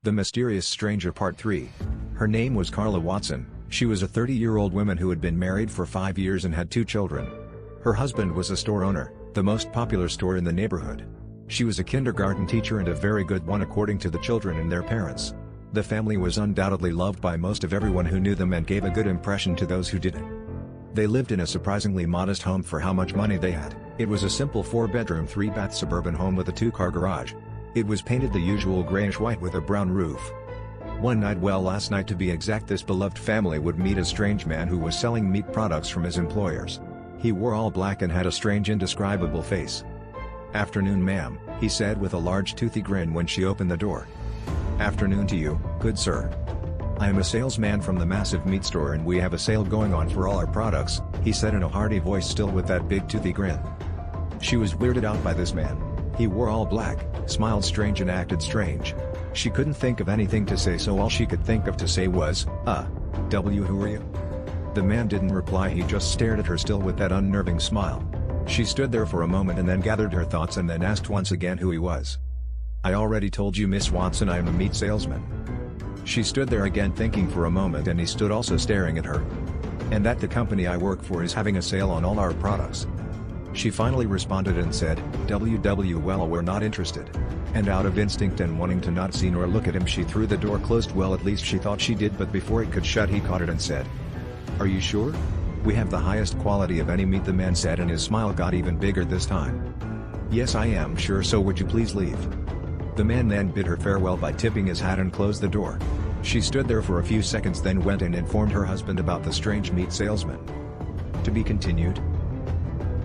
The Mysterious Stranger Part 3. Her name was Carla Watson. She was a 30-year-old woman who had been married for 5 years and had 2 children. Her husband was a store owner, the most popular store in the neighborhood. She was a kindergarten teacher and a very good one according to the children and their parents. The family was undoubtedly loved by most of everyone who knew them and gave a good impression to those who didn't. They lived in a surprisingly modest home for how much money they had. It was a simple 4-bedroom 3-bath suburban home with a 2-car garage. It was painted the usual grayish-white with a brown roof. One night, well, last night to be exact, this beloved family would meet a strange man who was selling meat products from his employers. He wore all black and had a strange, indescribable face. "Afternoon, ma'am," he said with a large toothy grin when she opened the door. "Afternoon to you, good sir. I am a salesman from the massive meat store and we have a sale going on for all our products," he said in a hearty voice, still with that big toothy grin. She was weirded out by this man. He wore all black, smiled strange and acted strange. She couldn't think of anything to say, so all she could think of to say was, who are you?" The man didn't reply, he just stared at her still with that unnerving smile. She stood there for a moment and then gathered her thoughts and then asked once again who he was. "I already told you, Miss Watson, I am a meat salesman." She stood there again thinking for a moment and he stood also staring at her. "And that the company I work for is having a sale on all our products." She finally responded and said, well, we're not interested." And out of instinct and wanting to not see nor look at him, she threw the door closed. Well, at least she thought she did, but before it could shut he caught it and said, "Are you sure? We have the highest quality of any meat," the man said, and his smile got even bigger this time. "Yes, I am sure, so would you please leave?" The man then bid her farewell by tipping his hat and closed the door. She stood there for a few seconds, then went and informed her husband about the strange meat salesman. To be continued.